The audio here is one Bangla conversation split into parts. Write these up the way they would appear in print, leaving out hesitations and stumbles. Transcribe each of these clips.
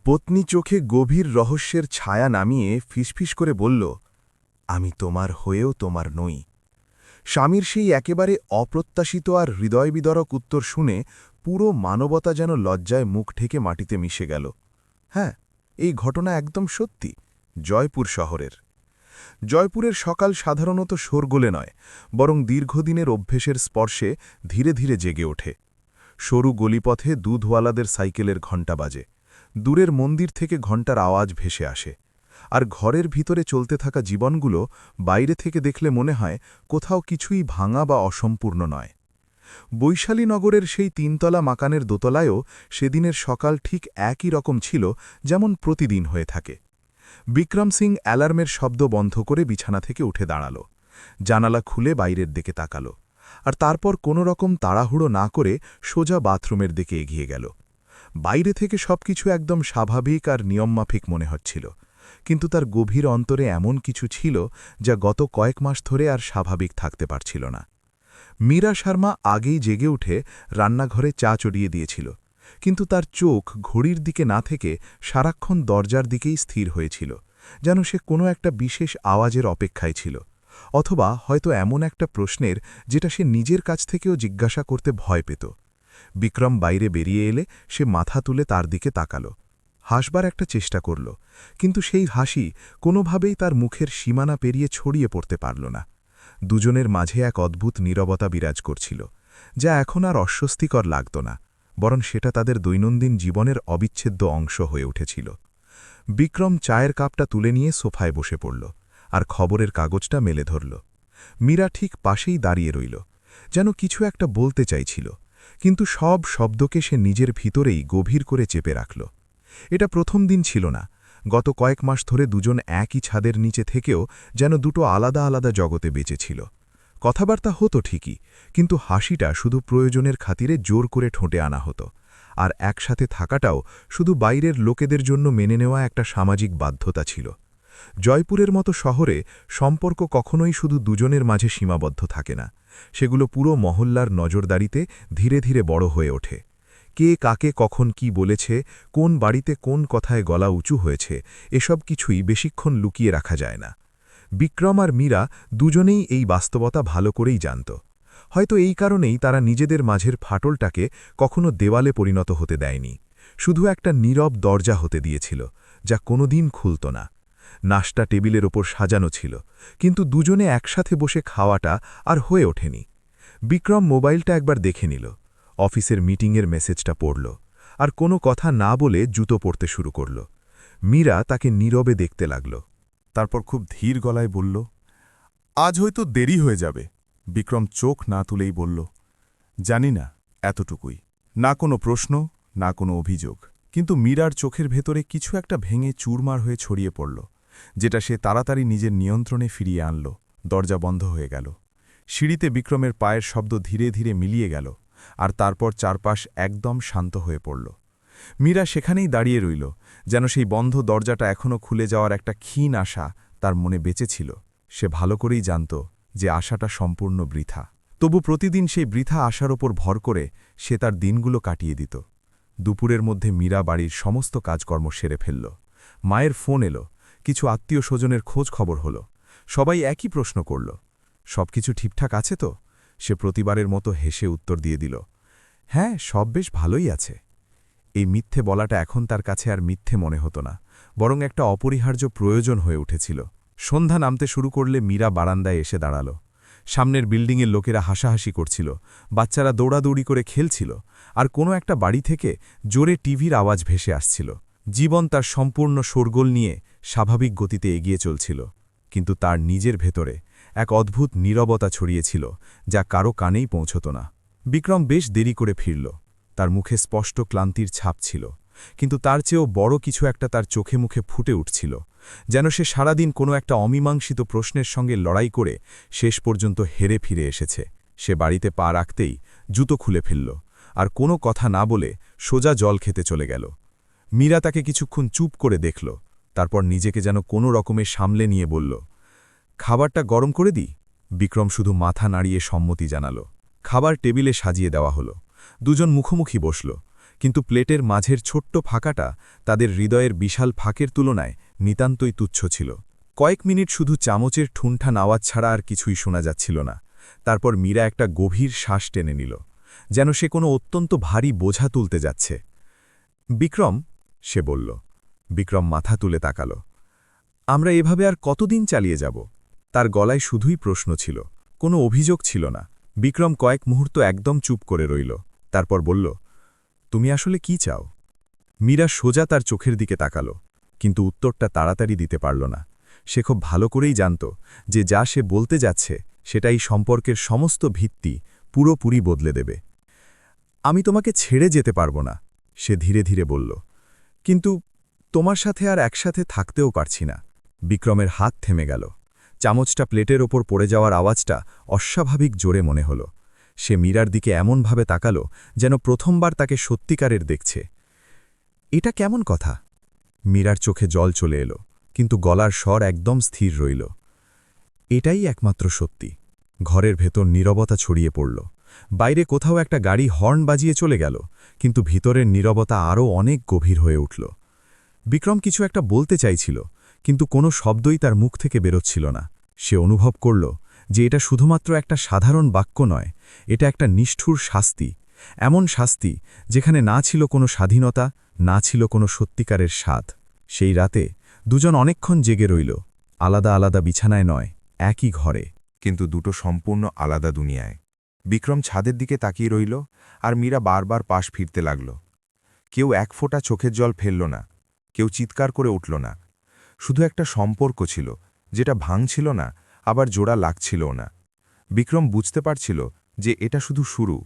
পত্নী চোখে গভীর রহস্যের ছায়া নামিয়ে ফিসফিস করে বলল, আমি তোমার হয়েও তোমার নই। স্বামীর সেই একেবারে অপ্রত্যাশিত আর হৃদয়বিদরক উত্তর শুনে পুরো মানবতা যেন লজ্জায় মুখ ঢেকে মাটিতে মিশে গেল। হ্যাঁ, এই ঘটনা একদম সত্যি, জয়পুর শহরের। জয়পুরের সকাল সাধারণত শোরগোলে নয়, বরং দীর্ঘদিনের অভ্যেসের স্পর্শে ধীরে ধীরে জেগে ওঠে। সরু গলিপথে দুধওয়ালাদের সাইকেলের ঘণ্টা বাজে, দূরের মন্দির থেকে ঘণ্টার আওয়াজ ভেসে আসে, আর ঘরের ভিতরে চলতে থাকা জীবনগুলো বাইরে থেকে দেখলে মনে হয় কোথাও কিছুই ভাঙা বা অসম্পূর্ণ নয়। বৈশালীনগরের সেই তিনতলা মাকানের দোতলায়ও সেদিনের সকাল ঠিক একই রকম ছিল যেমন প্রতিদিন হয়ে থাকে। বিক্রম সিং অ্যালার্মের শব্দ বন্ধ করে বিছানা থেকে উঠে দাঁড়াল, জানালা খুলে বাইরের দিকে তাকাল, আর তারপর কোনো রকম তাড়াহুড়ো না করে সোজা বাথরুমের দিকে এগিয়ে গেল। বাইরে থেকে সবকিছু একদম স্বাভাবিক আর নিয়মমাফিক মনে হচ্ছিল, কিন্তু তার গভীর অন্তরে এমন কিছু ছিল যা গত কয়েক মাস ধরে আর স্বাভাবিক থাকতে পারছিল না। মীরা শর্মা আগেই জেগে উঠে রান্নাঘরে চা চড়িয়ে দিয়েছিল, কিন্তু তার চোখ ঘড়ির দিকে না থেকে সারাক্ষণ দরজার দিকেই স্থির হয়েছিল, যেন সে কোনো একটা বিশেষ আওয়াজের অপেক্ষায় ছিল, অথবা হয়তো এমন একটা প্রশ্নের যেটা সে নিজের কাছ থেকেও জিজ্ঞাসা করতে ভয় পেত। বিক্রম বাইরে বেরিয়ে এলে সে মাথা তুলে তার দিকে তাকাল, হাসবার একটা চেষ্টা করল, কিন্তু সেই হাসি কোনোভাবেই তার মুখের সীমানা পেরিয়ে ছড়িয়ে পড়তে পারল না। দুজনের মাঝে এক অদ্ভুত নীরবতা বিরাজ করছিল, যা এখন আর অস্বস্তিকর লাগত না, বরং সেটা তাদের দৈনন্দিন জীবনের অবিচ্ছেদ্য অংশ হয়ে উঠেছিল। বিক্রম চায়ের কাপটা তুলে নিয়ে সোফায় বসে পড়ল, আর খবরের কাগজটা মেলে ধরল। মীরা ঠিক পাশেই দাঁড়িয়ে রইল, যেন কিছু একটা বলতে চাইছিল, কিন্তু সব শব্দকে সে নিজের ভিতরেই গভীর করে চেপে রাখল। এটা প্রথম দিন ছিল না, গত কয়েক মাস ধরে দুজন একই ছাদের নিচে থেকেও যেন দুটো আলাদা আলাদা জগতে বেঁচেছিল। কথাবার্তা হতো ঠিকই, কিন্তু হাসিটা শুধু প্রয়োজনের খাতিরে জোর করে ঠোঁটে আনা হতো, আর একসাথে থাকাটাও শুধু বাইরের লোকেদের জন্য মেনে নেওয়া একটা সামাজিক বাধ্যতা ছিল। জয়পুরের মতো শহরে সম্পর্ক কখনোই শুধু দুজনের মাঝে সীমাবদ্ধ থাকে না, সেগুলো পুরো মহল্লার নজরদারিতে ধীরে ধীরে বড় হয়ে ওঠে। কে কাকে কখন কি বলেছে, কোন বাড়িতে কোন কথায় গলা উঁচু হয়েছে, এসব কিছুই বেশিক্ষণ লুকিয়ে রাখা যায় না। বিক্রম আর মীরা দুজনেই এই বাস্তবতা ভালো করেই জানত। হয়তো এই কারণেই তারা নিজেদের মাঝের ফাটলটাকে কখনো দেওয়ালে পরিণত হতে দেয়নি, শুধু একটা নীরব দরজা হতে দিয়েছিল, যা কোনোদিন খুলত না। নাশতা টেবিলের ওপর সাজানো ছিল, কিন্তু দুজনে একসাথে বসে খাওয়াটা আর হয়ে ওঠেনি। বিক্রম মোবাইলটা একবার দেখে নিল, অফিসের মিটিংয়ের মেসেজটা পড়ল, আর কোনো কথা না বলে জুতো পরতে শুরু করল। মীরা তাকে নীরবে দেখতে লাগল, তারপর খুব ধীর গলায় বলল, আজ হয়তো দেরি হয়ে যাবে। বিক্রম চোখ না তুলেই বলল, জানি না, এতটুকুই। না কোনো প্রশ্ন, না কোনো অভিযোগ, কিন্তু মীরার চোখের ভেতরে কিছু একটা ভেঙে চুরমার হয়ে ছড়িয়ে পড়ল, যেটা সে তাড়াতাড়ি নিজের নিয়ন্ত্রণে ফিরিয়ে আনল। দরজা বন্ধ হয়ে গেল, সিঁড়িতে বিক্রমের পায়ের শব্দ ধীরে ধীরে মিলিয়ে গেল, আর তারপর চারপাশ একদম শান্ত হয়ে পড়ল। মীরা সেখানেই দাঁড়িয়ে রইল, যেন সেই বন্ধ দরজাটা এখনও খুলে যাওয়ার একটা ক্ষীণ আশা তার মনে বেঁচে ছিল। সে ভালো করেই জানত যে আশাটা সম্পূর্ণ বৃথা, তবু প্রতিদিন সেই বৃথা আশার ওপর ভর করে সে তার দিনগুলো কাটিয়ে দিত। দুপুরের মধ্যে মীরা বাড়ির সমস্ত কাজকর্ম সেরে ফেলল। মায়ের ফোন এলো, কিছু আত্মীয় স্বজনের খোঁজ খবর হলো। সবাই একই প্রশ্ন করল, সবকিছু ঠিকঠাক আছে তো? সে প্রতিবারের মতো হেসে উত্তর দিয়ে দিল, হ্যাঁ, সব বেশ ভালোই আছে। এই মিথ্যে বলাটা এখন তার কাছে আর মিথ্যে মনে হতো না, বরং একটা অপরিহার্য প্রয়োজন হয়ে উঠেছিল। সন্ধ্যা নামতে শুরু করলে মীরা বারান্দায় এসে দাঁড়াল। সামনের বিল্ডিংয়ের লোকেরা হাসাহাসি করছিল, বাচ্চারা দৌড়াদৌড়ি করে খেলছিল, আর কোনো একটা বাড়ি থেকে জোরে টিভির আওয়াজ ভেসে আসছিল। জীবন তার সম্পূর্ণ শোরগোল নিয়ে স্বাভাবিক গতিতে এগিয়ে চলছিল, কিন্তু তার নিজের ভেতরে এক অদ্ভুত নীরবতা ছড়িয়েছিল, যা কারো কানেই পৌঁছত না। বিক্রম বেশ দেরি করে ফিরল, তার মুখে স্পষ্ট ক্লান্তির ছাপ ছিল, কিন্তু তার চেয়েও বড় কিছু একটা তার চোখে মুখে ফুটে উঠছিল, যেন সে সারাদিন কোনো একটা অমীমাংসিত প্রশ্নের সঙ্গে লড়াই করে শেষ পর্যন্ত হেরে ফিরে এসেছে। সে বাড়িতে পা রাখতেই জুতো খুলে ফেলল, আর কোনো কথা না বলে সোজা জল খেতে চলে গেল। মীরা তাকে কিছুক্ষণ চুপ করে দেখল, তারপর নিজেকে যেন কোনো রকমে সামলে নিয়ে বলল, খাবারটা গরম করে দিই? বিক্রম শুধু মাথা নাড়িয়ে সম্মতি জানাল। খাবার টেবিলে সাজিয়ে দেওয়া হলো, দুজন মুখোমুখি বসল, কিন্তু প্লেটের মাঝের ছোট্ট ফাঁকাটা তাদের হৃদয়ের বিশাল ফাঁকের তুলনায় নিতান্তই তুচ্ছ ছিল। কয়েক মিনিট শুধু চামচের ঠুনঠান আওয়াজ ছাড়া আর কিছুই শোনা যাচ্ছিল না। তারপর মীরা একটা গভীর শ্বাস টেনে নিল, যেন সে কোনো অত্যন্ত ভারী বোঝা তুলতে যাচ্ছে। বিক্রম, সে বলল। বিক্রম মাথা তুলে তাকাল। আমরা এভাবে আর কতদিন চালিয়ে যাব? তার গলায় শুধুই প্রশ্ন ছিল, কোনো অভিযোগ ছিল না। বিক্রম কয়েক মুহূর্ত একদম চুপ করে রইল, তারপর বলল, তুমি আসলে কি চাও? মীরা সোজা তার চোখের দিকে তাকাল, কিন্তু উত্তরটা তাড়াতাড়ি দিতে পারল না। সে খুব ভালো করেই জানত যে যা সে বলতে যাচ্ছে সেটাই সম্পর্কের সমস্ত ভিত্তি পুরোপুরি বদলে দেবে। আমি তোমাকে ছেড়ে যেতে পারব না, সে ধীরে ধীরে বলল, কিন্তু তোমার সাথে আর একসাথে থাকতেও পারছি না। বিক্রমের হাত থেমে গেল। চামচটা প্লেটের ওপর পড়ে যাওয়ার আওয়াজটা অস্বাভাবিক জোরে মনে হল। সে মীরার দিকে এমনভাবে তাকাল যেন প্রথমবার তাকে সত্যিকারের দেখছে। এটা কেমন কথা? মীরার চোখে জল চলে এলো, কিন্তু গলার স্বর একদম স্থির রইল। এটাই একমাত্র সত্যি। ঘরের ভেতর নীরবতা ছড়িয়ে পড়ল। বাইরে কোথাও একটা গাড়ি হর্ন বাজিয়ে চলে গেল, কিন্তু ভিতরের নীরবতা আরও অনেক গভীর হয়ে উঠল। বিক্রম কিছু একটা বলতে চাইছিল, কিন্তু কোনো শব্দই তার মুখ থেকে বেরোচ্ছিল না। সে অনুভব করল যে এটা শুধুমাত্র একটা সাধারণ বাক্য নয়, এটা একটা নিষ্ঠুর শাস্তি, এমন শাস্তি যেখানে না ছিল কোনো স্বাধীনতা, না ছিল কোনো সত্যিকারের স্বাদ। সেই রাতে দুজন অনেকক্ষণ জেগে রইল, আলাদা আলাদা বিছানায় নয়, একই ঘরে, কিন্তু দুটো সম্পূর্ণ আলাদা দুনিয়ায়। বিক্রম ছাদের দিকে তাকিয়ে রইল, আর মীরা বারবার পাশ ফিরতে লাগল। কেউ এক ফোঁটা চোখের জল ফেলল না, কেউ চিৎকার করে উঠল না। শুধু একটা সম্পর্ক ছিল, যেটা ভাঙছিল না, আবার জোড়া লাগছিলও না। বিক্রম বুঝতে পারছিল যে এটা শুধু শুরু,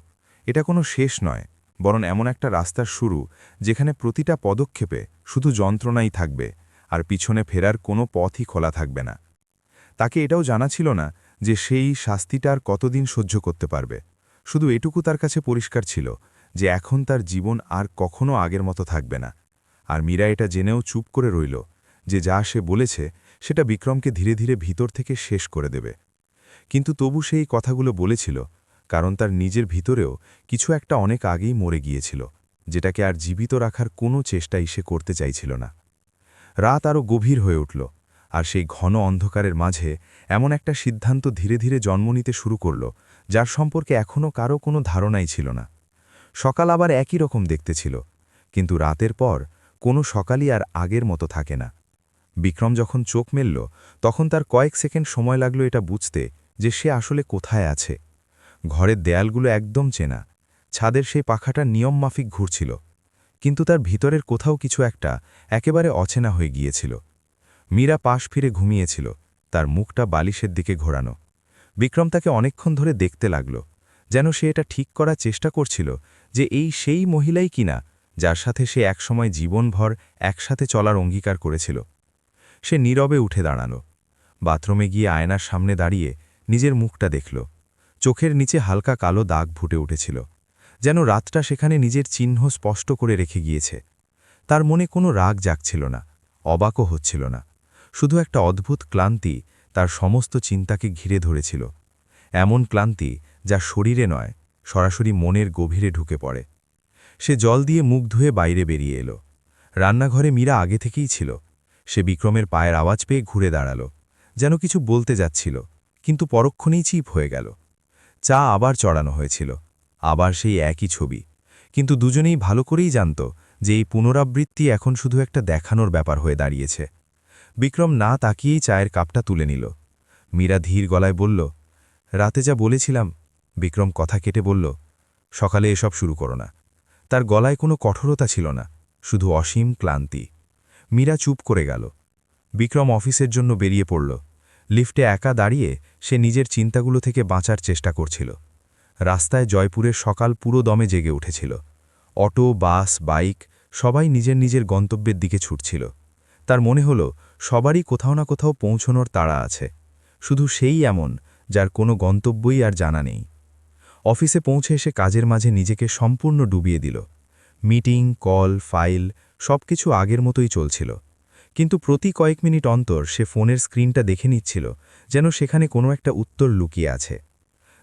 এটা কোনো শেষ নয়, বরং এমন একটা রাস্তার শুরু যেখানে প্রতিটা পদক্ষেপে শুধু যন্ত্রণাই থাকবে, আর পিছনে ফেরার কোনো পথই খোলা থাকবে না। তাকে এটাও জানা ছিল না যে সেই শাস্তিটা আর কতদিন সহ্য করতে পারবে। শুধু এটুকু তার কাছে পরিষ্কার ছিল যে এখন তার জীবন আর কখনো আগের মতো থাকবে না। আর মীরা এটা জেনেও চুপ করে রইল যে যা সে বলেছে সেটা বিক্রমকে ধীরে ধীরে ভিতর থেকে শেষ করে দেবে। কিন্তু তবু সেই কথাগুলো বলেছিল কারণ তার নিজের ভিতরেও কিছু একটা অনেক আগেই মরে গিয়েছিল, যেটাকে আর জীবিত রাখার কোনো চেষ্টাই সে করতে চাইছিল না। রাত আরও গভীর হয়ে উঠল, আর সেই ঘন অন্ধকারের মাঝে এমন একটা সিদ্ধান্ত ধীরে ধীরে জন্ম নিতে শুরু করল যার সম্পর্কে এখনও কারও কোনো ধারণাই ছিল না। সকাল আবার একই রকম দেখতে ছিল, কিন্তু রাতের পর কোনো সকালই আর আগের মতো থাকে না। বিক্রম যখন চোখ মেলল তখন তার কয়েক সেকেন্ড সময় লাগলো এটা বুঝতে যে সে আসলে কোথায় আছে। ঘরের দেয়ালগুলো একদম চেনা, ছাদের সেই পাখাটা নিয়মমাফিক ঘুরছিল, কিন্তু তার ভিতরের কোথাও কিছু একটা একেবারে অচেনা হয়ে গিয়েছিল। মীরা পাশ ফিরে ঘুমিয়েছিল, তার মুখটা বালিশের দিকে ঘোরানো। বিক্রম তাকে অনেকক্ষণ ধরে দেখতে লাগল, যেন সে এটা ঠিক করার চেষ্টা করছিল যে এই সেই মহিলাই কিনা যার সাথে সে একসময় জীবনভর একসাথে চলার অঙ্গীকার করেছিল। সে নীরবে উঠে দাঁড়ালো, বাথরুমে গিয়ে আয়নার সামনে দাঁড়িয়ে নিজের মুখটা দেখল। চোখের নিচে হালকা কালো দাগ ফুটে উঠেছিল, যেন রাতটা সেখানে নিজের চিহ্ন স্পষ্ট করে রেখে গিয়েছে। তার মনে কোনো রাগ জাগছিল না, অবাকও হচ্ছিল না, শুধু একটা অদ্ভুত ক্লান্তি তার সমস্ত চিন্তাকে ঘিরে ধরেছিল। এমন ক্লান্তি যা শরীরে নয়, সরাসরি মনের গভীরে ঢুকে পড়ে। সে জল দিয়ে মুখ ধুয়ে বাইরে বেরিয়ে এলো। রান্নাঘরে মীরা আগে থেকেই ছিল। সে বিক্রমের পায়ের আওয়াজ পেয়ে ঘুরে দাঁড়াল, যেন কিছু বলতে যাচ্ছিল, কিন্তু পরক্ষণেই চিপ হয়ে গেল। চা আবার চড়ানো হয়েছিল, আবার সেই একই ছবি, কিন্তু দুজনেই ভালো করেই জানত যে এই পুনরাবৃত্তি এখন শুধু একটা দেখানোর ব্যাপার হয়ে দাঁড়িয়েছে। বিক্রম না তাকিয়েই চায়ের কাপটা তুলে নিল। মীরা ধীর গলায় বলল, রাতে যা বলেছিলাম। বিক্রম কথা কেটে বলল, সকালে এসব শুরু করো না। তার গলায় কোনো কঠোরতা ছিল না, শুধু অসীম ক্লান্তি। মীরা চুপ করে গেল। বিক্রম অফিসের জন্য বেরিয়ে পড়ল। লিফটে একা দাঁড়িয়ে সে নিজের চিন্তাগুলো থেকে বাঁচার চেষ্টা করছিল। রাস্তায় জয়পুরের সকাল পুরো দমে জেগে উঠেছিল। অটো, বাস, বাইক সবাই নিজের নিজের গন্তব্যের দিকে ছুটছিল। তার মনে হল সবারই কোথাও না কোথাও পৌঁছনোর তাড়া আছে, শুধু সেই এমন যার কোনো গন্তব্যই আর জানা নেই। অফিসে পৌঁছে এসে কাজের মাঝে নিজেকে সম্পূর্ণ ডুবিয়ে দিল। মিটিং, কল, ফাইল সবকিছু আগের মতোই চলছিল, কিন্তু প্রতি কয়েক মিনিট অন্তর সে ফোনের স্ক্রিনটা দেখে নিচ্ছিল, যেন সেখানে কোনো একটা উত্তর লুকিয়ে আছে।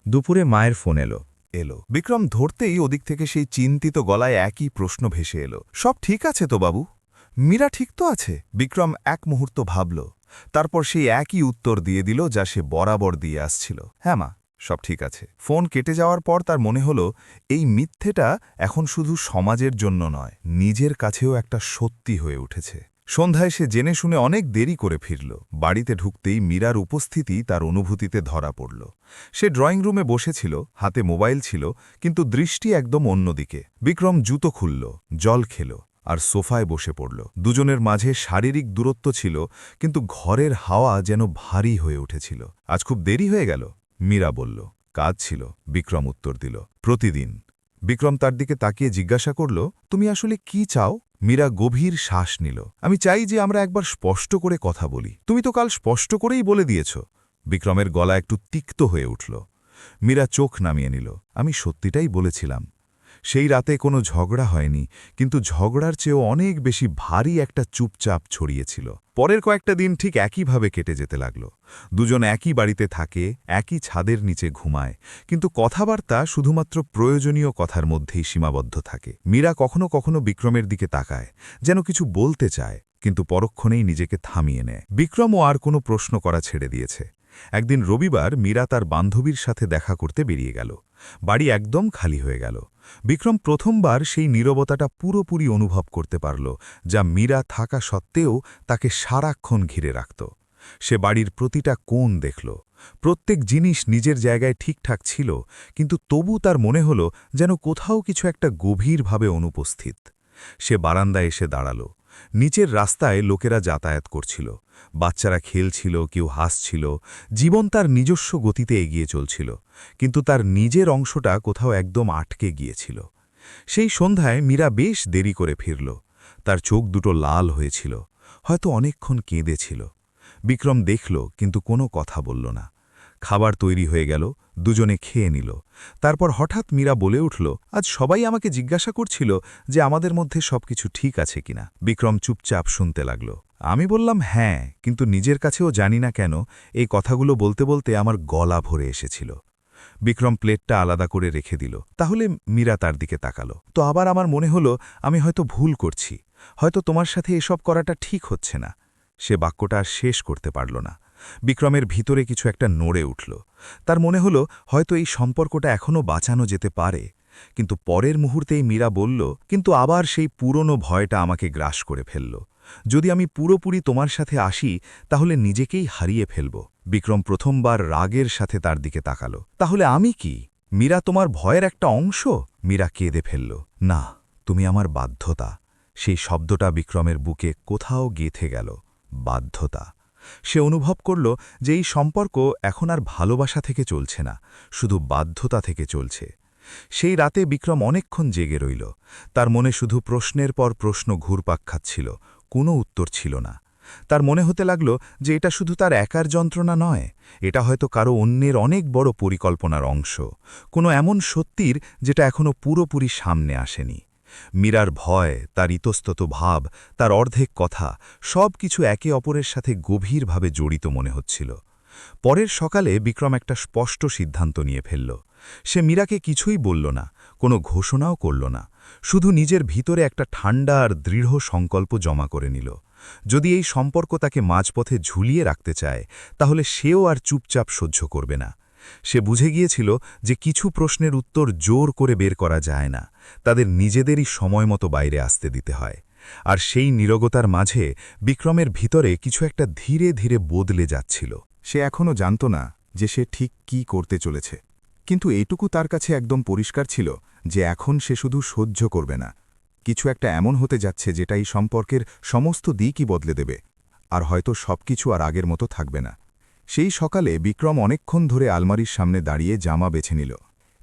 দুপুরে মায়ের ফোন এলো, এলো। বিক্রম ধরতেই ওদিক থেকে সেই চিন্তিত গলায় একই প্রশ্ন ভেসে এলো। সব ঠিক আছে তো বাবু? মীরা ঠিক তো আছে? বিক্রম এক মুহূর্ত ভাবল, তারপর সেই একই উত্তর দিয়ে দিল যা সে বরাবর দিয়ে আসছিল। হ্যাঁ মা, সব ঠিক আছে। ফোন কেটে যাওয়ার পর তার মনে হলো এই মিথ্যেটা এখন শুধু সমাজের জন্য নয়, নিজের কাছেও একটা সত্যি হয়ে উঠেছে। সন্ধ্যায় সে জেনে শুনে অনেক দেরি করে ফিরল। বাড়িতে ঢুকতেই মীরার উপস্থিতি তার অনুভূতিতে ধরা পড়ল। সে ড্রয়িং রুমে বসেছিল, হাতে মোবাইল ছিল, কিন্তু দৃষ্টি একদম অন্যদিকে। বিক্রম জুতো খুলল, জল খেল, আর সোফায় বসে পড়ল। দুজনের মাঝে শারীরিক দূরত্ব ছিল, কিন্তু ঘরের হাওয়া যেন ভারী হয়ে উঠেছিল। আজ খুব দেরি হয়ে গেল, মীরা বলল। কাজ ছিল, বিক্রম উত্তর দিল। প্রতিদিন। বিক্রম তার দিকে তাকিয়ে জিজ্ঞাসা করল, তুমি আসলে কি চাও? মীরা গভীর শ্বাস নিল। আমি চাই যে আমরা একবার স্পষ্ট করে কথা বলি। তুমি তো কাল স্পষ্ট করেই বলে দিয়েছ। বিক্রমের গলা একটু তিক্ত হয়ে উঠল। মীরা চোখ নামিয়ে নিল। আমি সত্যিটাই বলেছিলাম। সেই রাতে কোনো ঝগড়া হয়নি, কিন্তু ঝগড়ার চেয়েও অনেক বেশি ভারী একটা চুপচাপ ছড়িয়েছিল। পরের কয়েকটা দিন ঠিক একইভাবে কেটে যেতে লাগল। দুজন একই বাড়িতে থাকে, একই ছাদের নিচে ঘুমায়, কিন্তু কথাবার্তা শুধুমাত্র প্রয়োজনীয় কথার মধ্যেই সীমাবদ্ধ থাকে। মীরা কখনো কখনো বিক্রমের দিকে তাকায়, যেন কিছু বলতে চায়, কিন্তু পরক্ষণেই নিজেকে থামিয়ে নেয়। বিক্রমও আর কোনো প্রশ্ন করা ছেড়ে দিয়েছে। একদিন রবিবার মীরা তার বান্ধবীর সাথে দেখা করতে বেরিয়ে গেল। বাড়ি একদম খালি হয়ে গেল। বিক্রম প্রথমবার সেই নীরবতাটা পুরোপুরি অনুভব করতে পারল, যা মীরা থাকা সত্ত্বেও তাকে সারাক্ষণ ঘিরে রাখত। সে বাড়ির প্রতিটা কোণ দেখল। প্রত্যেক জিনিস নিজের জায়গায় ঠিকঠাক ছিল, কিন্তু তবু তার মনে হল যেন কোথাও কিছু একটা গভীরভাবে অনুপস্থিত। সে বারান্দায় এসে দাঁড়াল। নিচের রাস্তায় লোকেরা যাতায়াত করছিল, বাচ্চারা খেলছিল, কেউ হাসছিল। জীবন তার নিজস্ব গতিতে এগিয়ে চলছিল, কিন্তু তার নিজের অংশটা কোথাও একদম আটকে গিয়েছিল। সেই সন্ধ্যায় মীরা বেশ দেরি করে ফিরল। তার চোখ দুটো লাল হয়েছিল, হয়তো অনেকক্ষণ কেঁদেছিল। বিক্রম দেখল, কিন্তু কোনো কথা বলল না। খাবার তৈরি হয়ে গেল, দুজনে খেয়ে নিল। তারপর হঠাৎ মীরা বলে উঠল, আজ সবাই আমাকে জিজ্ঞাসা করছিল যে আমাদের মধ্যে সবকিছু ঠিক আছে কিনা। বিক্রম চুপচাপ শুনতে লাগল। আমি বললাম হ্যাঁ, কিন্তু নিজের কাছেও জানি না কেন এই কথাগুলো বলতে বলতে আমার গলা ভরে এসেছিল। বিক্রম প্লেটটা আলাদা করে রেখে দিল। তাহলে মীরা তার দিকে তাকালো। তো আবার আমার মনে হলো আমি হয়তো ভুল করছি, হয়তো তোমার সাথে এসব করাটা ঠিক হচ্ছে না। সে বাক্যটা আর শেষ করতে পারল না। বিক্রমের ভিতরে কিছু একটা নড়ে উঠল। তার মনে হলো হয়তো এই সম্পর্কটা এখনও বাঁচানো যেতে পারে। কিন্তু পরের মুহূর্তেই মীরা বলল, কিন্তু আবার সেই পুরনো ভয়টা আমাকে গ্রাস করে ফেলল। যদি আমি পুরোপুরি তোমার সাথে আসি, তাহলে নিজেকেই হারিয়ে ফেলব। বিক্রম প্রথমবার রাগের সাথে তার দিকে তাকালো। তাহলে আমি কি? মীরা তোমার ভয়ের একটা অংশ? মীরা কেঁদে ফেলল। না, তুমি আমার বাধ্যতা। সেই শব্দটা বিক্রমের বুকে কোথাও গেঁথে গেল। বাধ্যতা। সে অনুভব করল যে এই সম্পর্ক এখন আর ভালোবাসা থেকে চলছে না, শুধু বাধ্যতা থেকে চলছে। সেই রাতে বিক্রম অনেকক্ষণ জেগে রইল। তার মনে শুধু প্রশ্নের পর প্রশ্ন ঘুরপাক খাচ্ছিল, কোনো উত্তর ছিল না। তার মনে হতে লাগল যে এটা শুধু তার একার যন্ত্রণা নয়, এটা হয়তো কারো অন্যের অনেক বড় পরিকল্পনার অংশ, কোনো এমন সত্যির যেটা এখনও পুরোপুরি সামনে আসেনি। মীরার ভয়, তার ইতস্তত ভাব, তার অর্ধেক কথা, সব কিছু একে অপরের সাথে গভীরভাবে জড়িত মনে হচ্ছিল। পরের সকালে বিক্রম একটা স্পষ্ট সিদ্ধান্ত নিয়ে ফেলল। সে মীরাকে কিছুই বলল না, কোনো ঘোষণাও করল না, শুধু নিজের ভিতরে একটা ঠান্ডা আর দৃঢ় সংকল্প জমা করে নিল। যদি এই সম্পর্ক তাকে মাঝপথে ঝুলিয়ে রাখতে চায়, তাহলে সেও আর চুপচাপ সহ্য করবে না। সে বুঝে গিয়েছিল যে কিছু প্রশ্নের উত্তর জোর করে বের করা যায় না, তাদের নিজেদেরই সময় মতো বাইরে আসতে দিতে হয়। আর সেই নীরবতার মাঝে বিক্রমের ভিতরে কিছু একটা ধীরে ধীরে বদলে যাচ্ছিল। সে এখনও জানত না যে সে ঠিক কি করতে চলেছে, কিন্তু এইটুকু তার কাছে একদম পরিষ্কার ছিল যে এখন সে শুধু সহ্য করবে না। কিছু একটা এমন হতে যাচ্ছে যেটা এই সম্পর্কের সমস্ত দিকই বদলে দেবে, আর হয়তো সবকিছু আর আগের মতো থাকবে না। সেই সকালে বিক্রম অনেকক্ষণ ধরে আলমারির সামনে দাঁড়িয়ে জামা বেছে নিল।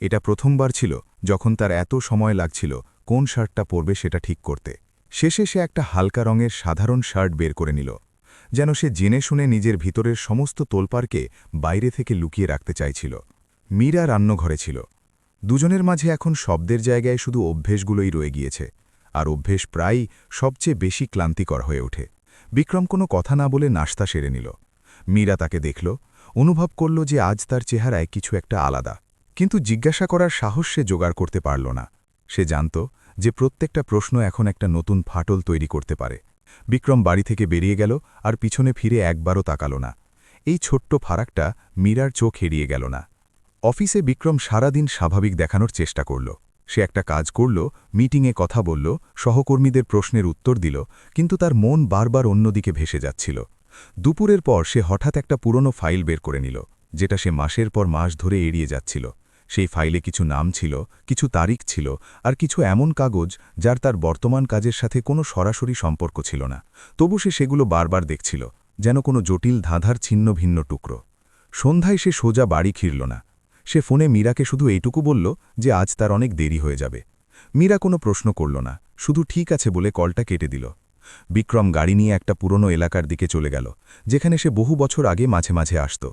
এটা প্রথমবার ছিল যখন তার এত সময় লাগছিল কোন শার্টটা পরবে সেটা ঠিক করতে। শেষে সে একটা হালকা রঙের সাধারণ শার্ট বের করে নিল, যেন সে জেনে শুনে নিজের ভিতরের সমস্ত তোলপাড়কে বাইরে থেকে লুকিয়ে রাখতে চাইছিল। মীরা রান্নাঘরে ছিল। দুজনের মাঝে এখন শব্দের জায়গায় শুধু অভ্যেসগুলোই রয়ে গিয়েছে, আর অভ্যেস প্রায়ই সবচেয়ে বেশি ক্লান্তিকর হয়ে ওঠে। বিক্রম কোনো কথা না বলে নাশতা সেরে নিল। মীরা তাকে দেখল, অনুভব করল যে আজ তার চেহারায় কিছু একটা আলাদা, কিন্তু জিজ্ঞাসা করার সাহস সে জোগাড় করতে পারল না। সে জানত যে প্রত্যেকটা প্রশ্ন এখন একটা নতুন ফাটল তৈরি করতে পারে। বিক্রম বাড়ি থেকে বেরিয়ে গেল আর পিছনে ফিরে একবারও তাকাল না। এই ছোট্ট ফারাকটা মীরার চোখ এড়িয়ে গেল না। অফিসে বিক্রম সারাদিন স্বাভাবিক দেখানোর চেষ্টা করল। সে একটা কাজ করল, মিটিংয়ে কথা বলল, সহকর্মীদের প্রশ্নের উত্তর দিল, কিন্তু তার মন বারবার অন্যদিকে ভেসে যাচ্ছিল। দুপুরের পর সে হঠাৎ একটা পুরনো ফাইল বের করে নিল, যেটা সে মাসের পর মাস ধরে এড়িয়ে যাচ্ছিল। সেই ফাইলে কিছু নাম ছিল, কিছু তারিখ ছিল, আর কিছু এমন কাগজ যার তার বর্তমান কাজের সাথে কোনো সরাসরি সম্পর্ক ছিল না। তবু সে সেগুলো বারবার দেখছিল, যেন কোনো জটিল ধাঁধার ছিন্ন ভিন্ন টুকরো। সন্ধ্যায় সে সোজা বাড়ি ফিরল না। সে ফোনে মীরাকে শুধু এইটুকু বলল যে আজ তার অনেক দেরি হয়ে যাবে। মীরা কোনো প্রশ্ন করল না, শুধু ঠিক আছে বলে কলটা কেটে দিল। বিক্রম গাড়ি নিয়ে একটা পুরনো এলাকার দিকে চলে গেল, যেখানে সে বহু বছর আগে মাঝে মাঝে আসত।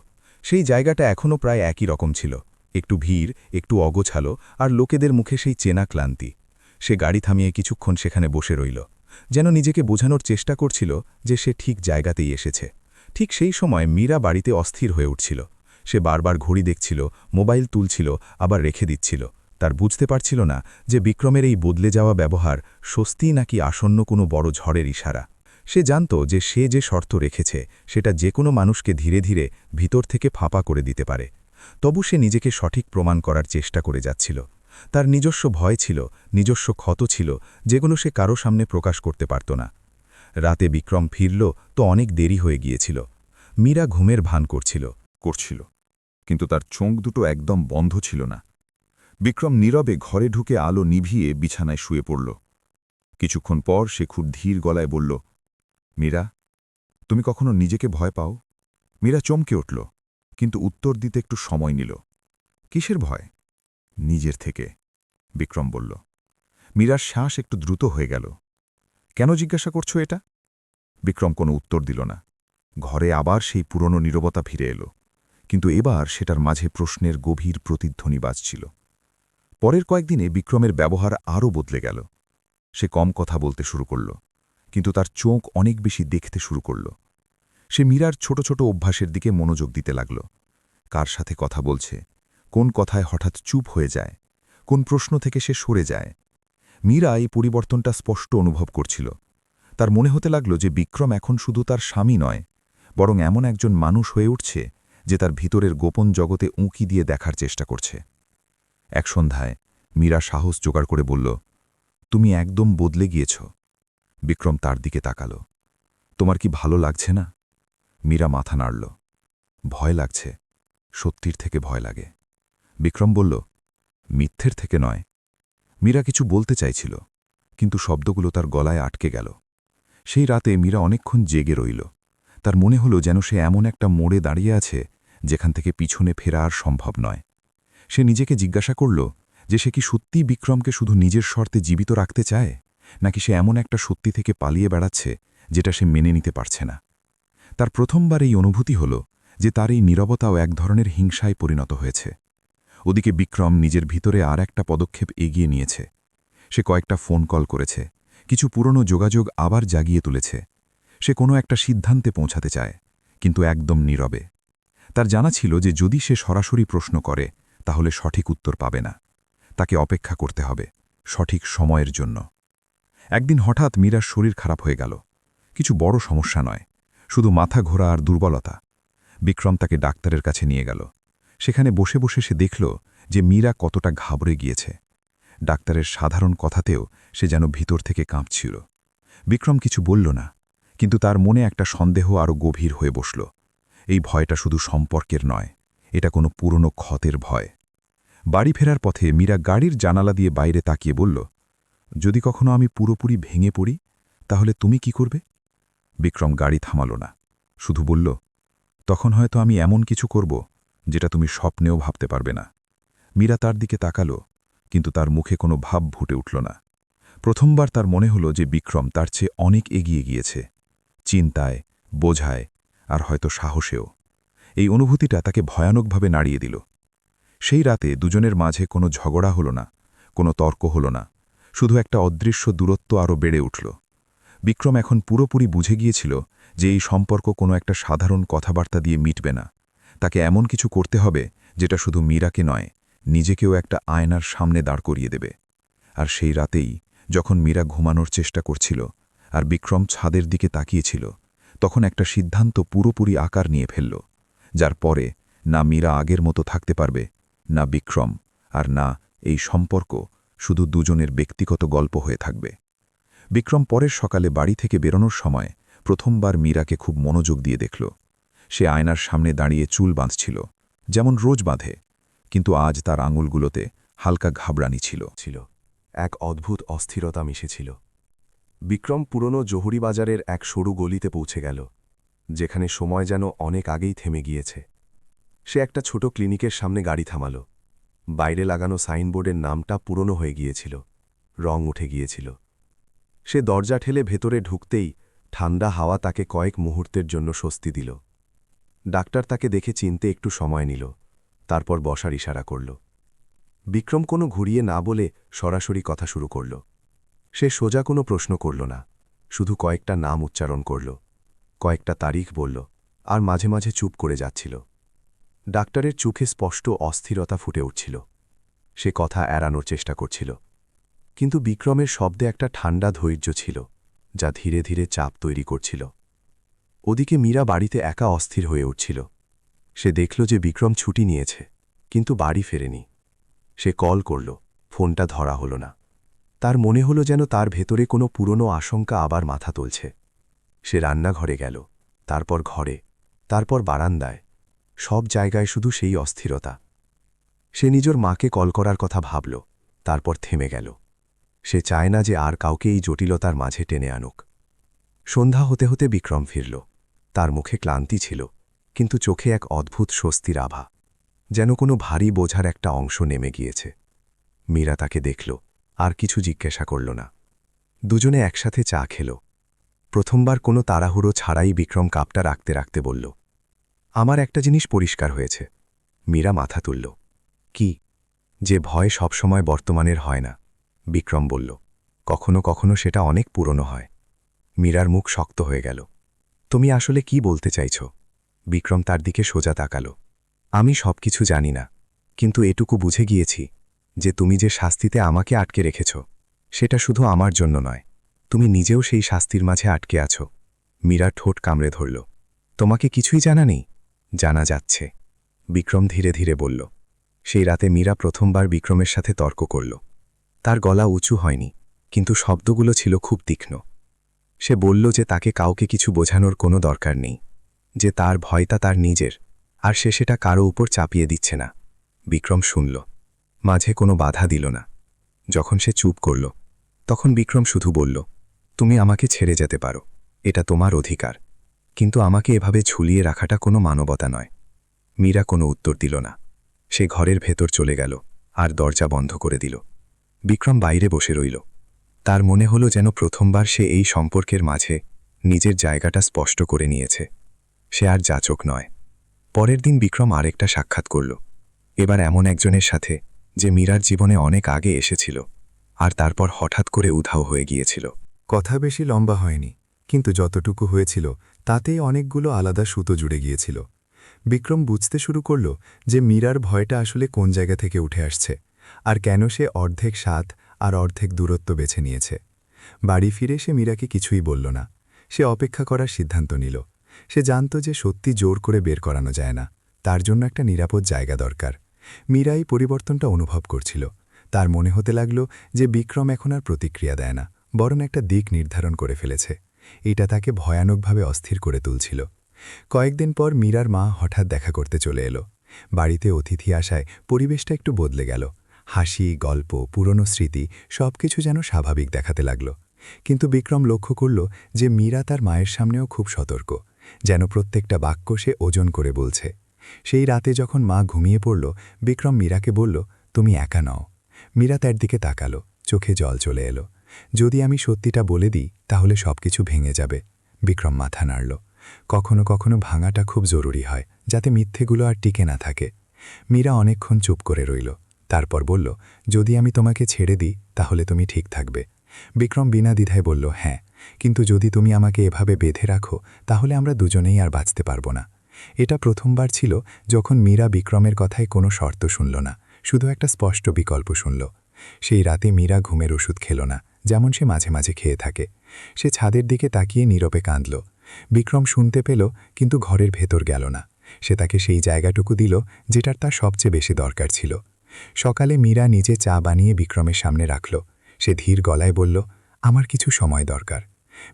সেই জায়গাটা এখনও প্রায় একই রকম ছিল, একটু ভিড়, একটু অগোছালো, আর লোকেদের মুখে সেই চেনা ক্লান্তি। সে গাড়ি থামিয়ে কিছুক্ষণ সেখানে বসে রইল, যেন নিজেকে বোঝানোর চেষ্টা করছিল যে সে ঠিক জায়গাতেই এসেছে। ঠিক সেই সময় মীরা বাড়িতে অস্থির হয়ে উঠছিল। সে বারবার ঘড়ি দেখছিল, মোবাইল তুলছিল, আবার রেখে দিচ্ছিল। তার বুঝতে পারছিল না যে বিক্রমের এই বদলে যাওয়া ব্যবহার স্বস্তি নাকি আসন্ন কোনো বড় ঝড়ের ইশারা। সে জানত যে সে যে শর্ত রেখেছে সেটা যে কোনো মানুষকে ধীরে ধীরে ভিতর থেকে ফাঁপা করে দিতে পারে। তবু সে নিজেকে সঠিক প্রমাণ করার চেষ্টা করে যাচ্ছিল। তার নিজস্ব ভয় ছিল, নিজস্ব ক্ষত ছিল, যেগুলো সে কারো সামনে প্রকাশ করতে পারত না। রাতে বিক্রম ফিরল তো অনেক দেরি হয়ে গিয়েছিল। মীরা ঘুমের ভান করছিল, কিন্তু তার চোখ দুটো একদম বন্ধ ছিল না। বিক্রম নীরবে ঘরে ঢুকে আলো নিভিয়ে বিছানায় শুয়ে পড়ল। কিছুক্ষণ পর সে খুব ধীর গলায় বলল, মীরা, তুমি কখনো নিজেকে ভয় পাও? মীরা চমকে উঠল, কিন্তু উত্তর দিতে একটু সময় নিল। কিসের ভয়? নিজের থেকে, বিক্রম বলল। মীরার শ্বাস একটু দ্রুত হয়ে গেল। কেন জিজ্ঞাসা করছো এটা? বিক্রম কোনো উত্তর দিল না। ঘরে আবার সেই পুরনো নীরবতা ফিরে এলো, কিন্তু এবার সেটার মাঝে প্রশ্নের গভীর প্রতিধ্বনি বাজছিল। পরের কয়েকদিনে বিক্রমের ব্যবহার আরও বদলে গেল। সে কম কথা বলতে শুরু করল, কিন্তু তার চোখ অনেক বেশি দেখতে শুরু করল। সে মীরার ছোট ছোট অভ্যাসের দিকে মনোযোগ দিতে লাগল। কার সাথে কথা বলছে, কোন কথায় হঠাৎ চুপ হয়ে যায়, কোন প্রশ্ন থেকে সে সরে যায়। মীরা এই পরিবর্তনটা স্পষ্ট অনুভব করছিল। তার মনে হতে লাগল যে বিক্রম এখন শুধু তার স্বামী নয়, বরং এমন একজন মানুষ হয়ে উঠছে যে তার ভিতরের গোপন জগতে উঁকি দিয়ে দেখার চেষ্টা করছে। এক সন্ধ্যায় মীরা সাহস জোগাড় করে বলল, তুমি একদম বদলে গিয়েছ। বিক্রম তার দিকে তাকাল। তোমার কি ভালো লাগছে না? মীরা মাথা নাড়ল। ভয় লাগছে, সত্যির থেকে ভয় লাগে। বিক্রম বলল, মিথ্যের থেকে নয়। মীরা কিছু বলতে চাইছিল, কিন্তু শব্দগুলো তার গলায় আটকে গেল। সেই রাতে মীরা অনেকক্ষণ জেগে রইল। তার মনে হল যেন সে এমন একটা মোড়ে দাঁড়িয়ে আছে যেখান থেকে পিছনে ফেরা আর সম্ভব নয়। সে নিজেকে জিজ্ঞাসা করল যে সে কি সত্যিই বিক্রমকে শুধু নিজের শর্তে জীবিত রাখতে চায়, নাকি সে এমন একটা সত্যি থেকে পালিয়ে বেড়াচ্ছে যেটা সে মেনে নিতে পারছে না। তার প্রথমবার এই অনুভূতি হল যে তার এই নীরবতাও এক ধরনের হিংসায় পরিণত হয়েছে। ওদিকে বিক্রম নিজের ভিতরে আর একটা পদক্ষেপ এগিয়ে নিয়েছে। সে কয়েকটা ফোন কল করেছে, কিছু পুরনো যোগাযোগ আবার জাগিয়ে তুলেছে। সে কোনো একটা সিদ্ধান্তে পৌঁছাতে চায়, কিন্তু একদম নীরবে। তার জানা ছিল যে যদি সে সরাসরি প্রশ্ন করে তাহলে সঠিক উত্তর পাবে না। তাকে অপেক্ষা করতে হবে, সঠিক সময়ের জন্য। একদিন হঠাৎ মীরার শরীর খারাপ হয়ে গেল। কিছু বড় সমস্যা নয়, শুধু মাথা ঘোরা আর দুর্বলতা। বিক্রম তাকে ডাক্তারের কাছে নিয়ে গেল। সেখানে বসে বসে সে দেখল যে মীরা কতটা ঘাবড়ে গিয়েছে। ডাক্তারের সাধারণ কথাতেও সে যেন ভিতর থেকে কাঁপছিল। বিক্রম কিছু বলল না, কিন্তু তার মনে একটা সন্দেহ আরও গভীর হয়ে বসল। এই ভয়টা শুধু সম্পর্কের নয়, এটা কোনো পুরনো ক্ষতের ভয়। বাড়ি ফেরার পথে মীরা গাড়ির জানালা দিয়ে বাইরে তাকিয়ে বলল, যদি কখনো আমি পুরোপুরি ভেঙে পড়ি, তাহলে তুমি কি করবে? বিক্রম গাড়ি থামাল না, শুধু বলল, তখন হয়তো আমি এমন কিছু করব যেটা তুমি স্বপ্নেও ভাবতে পারবে না। মীরা তার দিকে তাকালো, কিন্তু তার মুখে কোনো ভাব ফুটে উঠল না। প্রথমবার তার মনে হল যে বিক্রম তার চেয়ে অনেক এগিয়ে গিয়েছে, চিন্তায়, বোঝায়, আর হয়তো সাহসেও। এই অনুভূতিটা তাকে ভয়ানকভাবে নাড়িয়ে দিল। সেই রাতে দুজনের মাঝে কোনো ঝগড়া হল না, কোনো তর্ক হল না, শুধু একটা অদৃশ্য দূরত্ব আরও বেড়ে উঠল। বিক্রম এখন পুরোপুরি বুঝে গিয়েছিল যে এই সম্পর্ক কোনো একটা সাধারণ কথাবার্তা দিয়ে মিটবে না। তাকে এমন কিছু করতে হবে যেটা শুধু মীরাকে নয়, নিজেকেও একটা আয়নার সামনে দাঁড় করিয়ে দেবে। আর সেই রাতেই যখন মীরা ঘুমানোর চেষ্টা করছিল আর বিক্রম ছাদের দিকে তাকিয়েছিল, তখন একটা সিদ্ধান্ত পুরোপুরি আকার নিয়ে ফেলল, যার পরে না মীরা আগের মতো থাকতে পারবে, না বিক্রম, আর না এই সম্পর্ক শুধু দুজনের ব্যক্তিগত গল্প হয়ে থাকবে। বিক্রম পরের সকালে বাড়ি থেকে বেরোনোর সময় প্রথমবার মীরাকে খুব মনোযোগ দিয়ে দেখল। সে আয়নার সামনে দাঁড়িয়ে চুল বাঁধছিল, যেমন রোজ বাঁধে, কিন্তু আজ তার আঙুলগুলোতে হালকা ঘাবড়ানি ছিল। এক অদ্ভুত অস্থিরতা মিশেছিল। বিক্রম পুরনো জহুরি বাজারের এক সরু গলিতে পৌঁছে গেল, যেখানে সময় যেন অনেক আগেই থেমে গিয়েছে। সে একটা ছোট ক্লিনিকের সামনে গাড়ি থামাল। বাইরে লাগানো সাইনবোর্ডের নামটা পুরনো হয়ে গিয়েছিল, রং উঠে গিয়েছিল। সে দরজা ঠেলে ভেতরে ঢুকতেই ঠান্ডা হাওয়া তাকে কয়েক মুহূর্তের জন্য স্বস্তি দিল। ডাক্তার তাকে দেখে চিনতে একটু সময় নিল, তারপর বসার ইশারা করল। বিক্রম কোনো ঘুরিয়ে না বলে সরাসরি কথা শুরু করল। সে সোজা কোনো প্রশ্ন করল না, শুধু কয়েকটা নাম উচ্চারণ করল, কয়েকটা তারিখ বলল, আর মাঝে মাঝে চুপ করে যাচ্ছিল। ডাক্তারের চোখে স্পষ্ট অস্থিরতা ফুটে উঠছিল। সে কথা এড়ানোর চেষ্টা করছিল, কিন্তু বিক্রমের শব্দে একটা ঠান্ডা ধৈর্য ছিল, যা ধীরে ধীরে চাপ তৈরি করছিল। ওদিকে মীরা বাড়িতে একা অস্থির হয়ে উঠছিল। সে দেখল যে বিক্রম ছুটি নিয়েছে, কিন্তু বাড়ি ফেরেনি। সে কল করল, ফোনটা ধরা হল না। তার মনে হলো যেন তার ভেতরে কোনো পুরনো আশঙ্কা আবার মাথা তুলছে। সে রান্নাঘরে গেল, তারপর ঘরে, তারপর বারান্দায়, সব জায়গায় শুধু সেই অস্থিরতা। সে নিজের মাকে কল করার কথা ভাবল, তারপর থেমে গেল। সে চায় না যে আর কাউকে এই জটিলতার মাঝে টেনে আনুক। সন্ধ্যা হতে হতে বিক্রম ফিরল। তার মুখে ক্লান্তি ছিল, কিন্তু চোখে এক অদ্ভুত স্বস্তির আভা, যেন কোনো ভারী বোঝার একটা অংশ নেমে গিয়েছে। মীরা তাকে দেখল, আর কিছু জিজ্ঞাসা করল না। দুজনে একসাথে চা খেল। প্রথমবার কোনো তাড়াহুড়ো ছাড়াই বিক্রম কাপটা রাখতে রাখতে বলল, আমার একটা জিনিস পরিষ্কার হয়েছে। মীরা মাথা তুলল। কি? যে ভয় সবসময় বর্তমানের হয় না, বিক্রম বলল। কখনো কখনো সেটা অনেক পুরনো হয়। মীরার মুখ শক্ত হয়ে গেল। তুমি আসলে কি বলতে চাইছ? বিক্রম তার দিকে সোজা তাকাল। আমি সবকিছু জানি না, কিন্তু এটুকু বুঝে গিয়েছি যে তুমি যে শাস্তিতে আমাকে আটকে রেখেছ, সেটা শুধু আমার জন্য নয়, তুমি নিজেও সেই শাস্তির মাঝে আটকে আছো। মীরা ঠোঁট কামড়ে ধরল। তোমাকে কিছুই জানা নেই? জানা যাচ্ছে, বিক্রম ধীরে ধীরে বলল। সেই রাতে মীরা প্রথমবার বিক্রমের সাথে তর্ক করল। তার গলা উঁচু হয়নি, কিন্তু শব্দগুলো ছিল খুব তীক্ষ্ণ। সে বলল যে তাকে কাউকে কিছু বোঝানোর কোনো দরকার নেই, যে তার ভয়টা তার নিজের, আর সে সেটা কারো উপর চাপিয়ে দিচ্ছে না। বিক্রম শুনল, মাঝে কোনো বাধা দিল না। যখন সে চুপ করল, তখন বিক্রম শুধু বলল, তুমি আমাকে ছেড়ে যেতে পারো, এটা তোমার অধিকার, কিন্তু আমাকে এভাবে ঝুলিয়ে রাখাটা কোনো মানবতা নয়। মীরা কোনো উত্তর দিল না। সে ঘরের ভেতর চলে গেল আর দরজা বন্ধ করে দিল। বিক্রম বাইরে বসে রইল। তার মনে হলো যেন প্রথমবার সে এই সম্পর্কের মাঝে নিজের জায়গাটা স্পষ্ট করে নিয়েছে। সে আর যাচক নয়। পরের দিন বিক্রম আরেকটা সাক্ষাৎ করল, এবার এমন একজনের সাথে যে মীরার জীবনে অনেক আগে এসেছিল, আর তারপর হঠাৎ করে উধাও হয়ে গিয়েছিল। কথা বেশি লম্বা হয়নি, কিন্তু যতটুকু হয়েছিল তাতেই অনেকগুলো আলাদা সুতো জুড়ে গিয়েছিল। বিক্রম বুঝতে শুরু করল যে মীরার ভয়টা আসলে কোন জায়গা থেকে উঠে আসছে, আর কেন সে অর্ধেক স্বাদ আর অর্ধেক দূরত্ব বেছে নিয়েছে। বাড়ি ফিরে সে মীরাকে কিছুই বলল না। সে অপেক্ষা করার সিদ্ধান্ত নিল। সে জানত যে সত্যি জোর করে বের করানো যায় না, তার জন্য একটা নিরাপদ জায়গা দরকার। মীরা এই পরিবর্তনটা অনুভব করছিল। তার মনে হতে লাগল যে বিক্রম এখন আর প্রতিক্রিয়া দেয় না, বরং একটা দিক নির্ধারণ করে ফেলেছে। এটা তাকে ভয়ানকভাবে অস্থির করে তুলছিল। কয়েকদিন পর মীরার মা হঠাৎ দেখা করতে চলে এলো। বাড়িতে অতিথি আসায় পরিবেশটা একটু বদলে গেল। হাসি, গল্প, পুরনো স্মৃতি সবকিছু যেন স্বাভাবিক দেখাতে লাগল। কিন্তু বিক্রম লক্ষ্য করল যে মীরা তার মায়ের সামনেও খুব সতর্ক, যেন প্রত্যেকটা বাক্য সে ওজন করে বলছে। সেই রাতে যখন মা ঘুমিয়ে পড়ল, বিক্রম মীরাকে বলল, তুমি একা নও। মীরা তার দিকে তাকালো, চোখে জল চলে এলো। যদি আমি সত্যিটা বলে দিই তাহলে সবকিছু ভেঙে যাবে। বিক্রম মাথা নাড়ল। কখনো কখনো ভাঙাটা খুব জরুরি হয়, যাতে মিথ্যেগুলো আর টিকে না থাকে। মীরা অনেকক্ষণ চুপ করে রইল, তারপর বলল, যদি আমি তোমাকে ছেড়ে দিই তাহলে তুমি ঠিক থাকবে। বিক্রম বিনা দ্বিধায় বলল, হ্যাঁ, কিন্তু যদি তুমি আমাকে এভাবে বেঁধে রাখো তাহলে আমরা দুজনেই আর বাঁচতে পারব না। এটা প্রথমবার ছিল যখন মীরা বিক্রমের কথায় কোনো শর্ত শুনল না, শুধু একটা স্পষ্ট বিকল্প শুনল। সেই রাতে মীরা ঘুমের ওষুধ খেল না, যেমন সে মাঝে মাঝে খেয়ে থাকে। সে ছাদের দিকে তাকিয়ে নীরবে কাঁদল। বিক্রম শুনতে পেল, কিন্তু ঘরের ভেতর গেল না। সে তাকে সেই জায়গাটুকু দিল যেটার তার সবচেয়ে বেশি দরকার ছিল। সকালে মীরা নিজে চা বানিয়ে বিক্রমের সামনে রাখল। সে ধীর গলায় বলল, আমার কিছু সময় দরকার।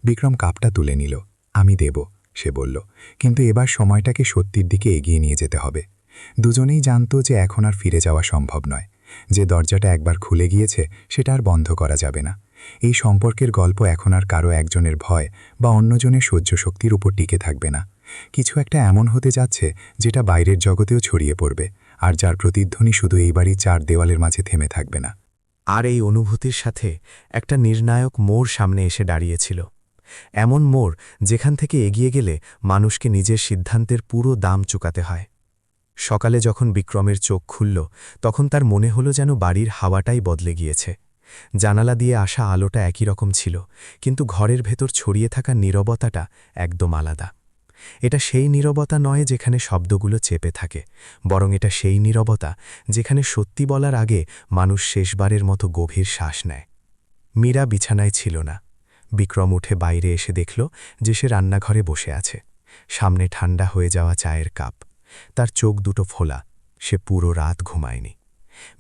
বিক্রম কাপটা তুলে নিল। আমি দেব, সে বলল, কিন্তু এবার সময়টাকে সত্যির দিকে এগিয়ে নিয়ে যেতে হবে। দুজনেই জানত যে এখন আর ফিরে যাওয়া সম্ভব নয়। যে দরজাটা একবার খুলে গিয়েছে সেটা আর বন্ধ করা যাবে না। এই সম্পর্কের গল্প এখন আর কারো একজনের ভয় বা অন্যজনের সহ্য শক্তির উপর টিকে থাকবে না। কিছু একটা এমন হতে যাচ্ছে যেটা বাইরের জগতেও ছড়িয়ে পড়বে, আর যার প্রতিধ্বনি শুধু এই বাড়ির 4 দেওয়ালের মাঝে থেমে থাকবে না। আর এই অনুভূতির সাথে একটা নির্ণায়ক মোড় সামনে এসে দাঁড়িয়েছিল। এমন মোড় যেখান থেকে এগিয়ে গেলে মানুষকে নিজের সিদ্ধান্তের পুরো দাম চুকাতে হয়। সকালে যখন বিক্রমের চোখ খুলল, তখন তার মনে হলো যেন বাড়ির হাওয়াটাই বদলে গিয়েছে। জানালা দিয়ে আসা আলোটা একই রকম ছিল, কিন্তু ঘরের ভেতর ছড়িয়ে থাকা নীরবতাটা একদম আলাদা। এটা সেই নীরবতা নয় যেখানে শব্দগুলো চেপে থাকে, বরং এটা সেই নীরবতা যেখানে সত্যি বলার আগে মানুষ শেষবারের মতো গভীর শ্বাস নেয়। মীরা বিছানায় ছিল না। বিক্রম উঠে বাইরে এসে দেখল যে সে রান্নাঘরে বসে আছে। সামনে ঠান্ডা হয়ে যাওয়া চায়ের কাপ। তার চোখ দুটো ফোলা। সে পুরো রাত ঘুমায়নি।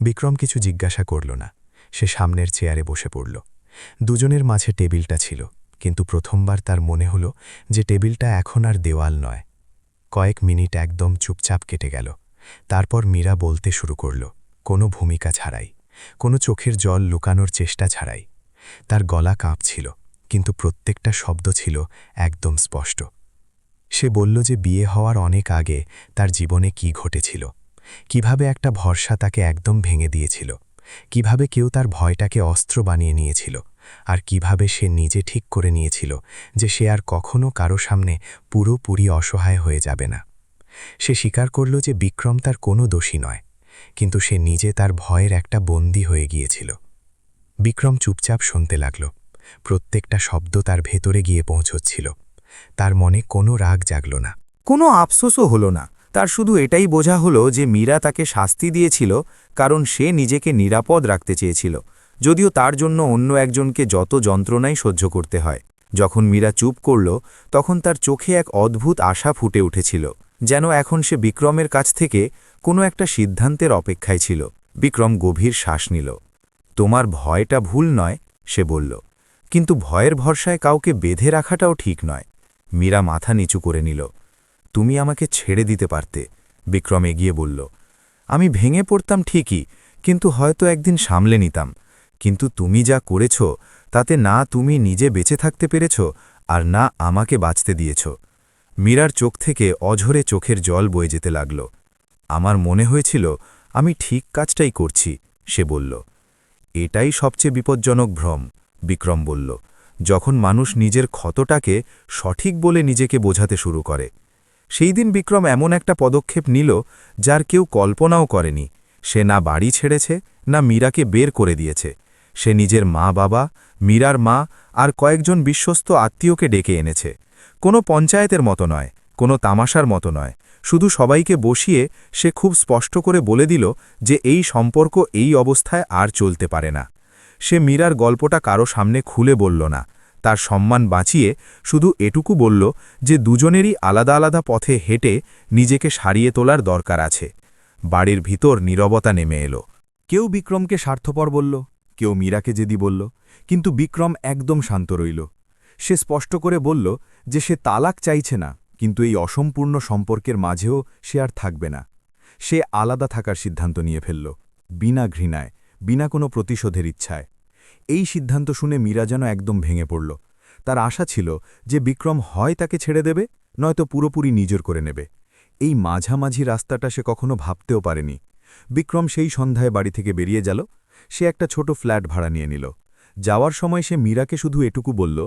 বিক্রম কিছু জিজ্ঞাসা করল না। সে সামনের চেয়ারে বসে পড়ল। দুজনের মাঝে টেবিলটা ছিল, কিন্তু প্রথমবার তার মনে হলো যে টেবিলটা এখন আর দেওয়াল নয়। কয়েক মিনিট একদম চুপচাপ কেটে গেল। তারপর মীরা বলতে শুরু করল, কোনো ভূমিকা ছাড়াই, কোনো চোখের জল লুকানোর চেষ্টা ছাড়াই। তার গলা কাঁপছিল, কিন্তু প্রত্যেকটা শব্দ ছিল একদম স্পষ্ট। সে বলল যে বিয়ে হওয়ার অনেক আগে তার জীবনে কি ঘটেছিল, কিভাবে একটা ভরসা তাকে একদম ভেঙে দিয়েছিল, কিভাবে কেউ তার ভয়টাকে অস্ত্র বানিয়ে নিয়েছিল, আর কিভাবে সে নিজে ঠিক করে নিয়েছিল যে সে আর কখনো কারো সামনে পুরোপুরি অসহায় হয়ে যাবে না। সে স্বীকার করল যে বিক্রম তার কোনো দোষী নয়, কিন্তু সে নিজে তার ভয়ের একটা বন্দী হয়ে গিয়েছিল। বিক্রম চুপচাপ শুনতে লাগল। প্রত্যেকটা শব্দ তার ভেতরে গিয়ে পৌঁছচ্ছিল। তার মনে কোনো রাগ জাগল না, কোনো আফসোসও হলো না। তার শুধু এটাই বোঝা হলো যে মীরা তাকে শাস্তি দিয়েছিল কারণ সে নিজেকে নিরাপদ রাখতে চেয়েছিল, যদিও তার জন্য অন্য একজনকে যত যন্ত্রণাই সহ্য করতে হয়। যখন মীরা চুপ করল, তখন তার চোখে এক অদ্ভুত আশা ফুটে উঠেছিল, যেন এখন সে বিক্রমের কাছ থেকে কোনো একটা সিদ্ধান্তের অপেক্ষায় ছিল। বিক্রম গভীর শ্বাস নিল। তোমার ভয়টা ভুল নয়, সে বলল, কিন্তু ভয়ের ভরসায় কাউকে বেঁধে রাখাটাও ঠিক নয়। মীরা মাথা নিচু করে নিল। তুমি আমাকে ছেড়ে দিতে পারতে, বিক্রম এগিয়ে বলল। আমি ভেঙে পড়তাম ঠিকই, কিন্তু হয়তো একদিন সামলে নিতাম। কিন্তু তুমি যা করেছ তাতে না তুমি নিজে বেঁচে থাকতে পেরেছ, আর না আমাকে বাঁচতে দিয়েছ। মীরার চোখ থেকে অঝরে চোখের জল বয়ে যেতে লাগল। আমার মনে হয়েছিল আমি ঠিক কাজটাই করছি, সে বলল। এটাই সবচেয়ে বিপজ্জনক ভ্রম, বিক্রম বলল, যখন মানুষ নিজের ক্ষতটাকে সঠিক বলে নিজেকে বোঝাতে শুরু করে। সেই দিন বিক্রম এমন একটা পদক্ষেপ নিল যার কেউ কল্পনাও করেনি। সে না বাড়ি ছেড়েছে, না মীরাকে বের করে দিয়েছে। সে নিজের মা-বাবা, মীরার মা আর কয়েকজন বিশ্বস্ত আত্মীয়কে ডেকে এনেছে। কোনো পঞ্চায়েতের মতো নয়, কোনো তামাশার মতো নয়, শুধু সবাইকে বসিয়ে সে খুব স্পষ্ট করে বলে দিল যে এই সম্পর্ক এই অবস্থায় আর চলতে পারে না। সে মীরার গল্পটা কারো সামনে খুলে বলল না, তার সম্মান বাঁচিয়ে শুধু এটুকু বলল যে দুজনেরই আলাদা আলাদা পথে হেঁটে নিজেকে সারিয়ে তোলার দরকার আছে। বাড়ির ভিতর নীরবতা নেমে এলো। কেউ বিক্রমকে স্বার্থপর বলল, কেউ মীরাকে জেদি বলল, কিন্তু বিক্রম একদম শান্ত রইল। সে স্পষ্ট করে বলল যে সে তালাক চাইছে না, কিন্তু এই অসম্পূর্ণ সম্পর্কের মাঝেও সে আর থাকবে না। সে আলাদা থাকার সিদ্ধান্ত নিয়ে ফেলল, বিনা ঘৃণায়, বিনা কোনো প্রতিশোধের ইচ্ছায়। এই সিদ্ধান্ত শুনে মীরা যেন একদম ভেঙে পড়ল। তার আশা ছিল যে বিক্রম হয় তাকে ছেড়ে দেবে, নয়তো পুরোপুরি নিজের করে নেবে। এই মাঝামাঝি রাস্তাটা সে কখনো ভাবতেও পারেনি। বিক্রম সেই সন্ধ্যায় বাড়ি থেকে বেরিয়ে গেল। সে একটা ছোট ফ্ল্যাট ভাড়া নিয়ে নিল। যাওয়ার সময় সে মীরাকে শুধু এটুকু বলল,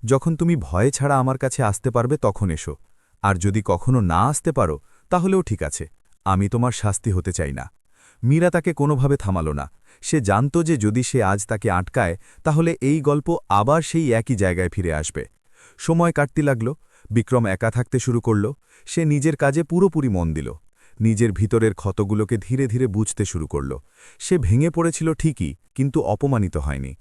যখন তুমি ভয়ে ছাড়া আমার কাছে আসতে পারবে তখন এসো, আর যদি কখনো না আসতে পারো তাহলেও ঠিক আছে, আমি তোমার শাস্তি হতে চাই না। মীরা তাকে কোনোভাবে থামাল না। সে জানত যে যদি সে আজ তাকে আটকায় তাহলে এই গল্প আবার সেই একই জায়গায় ফিরে আসবে। সময় কাটতে লাগল। বিক্রম একা থাকতে শুরু করল। সে নিজের কাজে পুরোপুরি মন দিল। নিজের ভিতরের ক্ষতগুলোকে ধীরে ধীরে বুঝতে শুরু করল। সে ভেঙে পড়েছিল ঠিকই, কিন্তু অপমানিত হয়নি।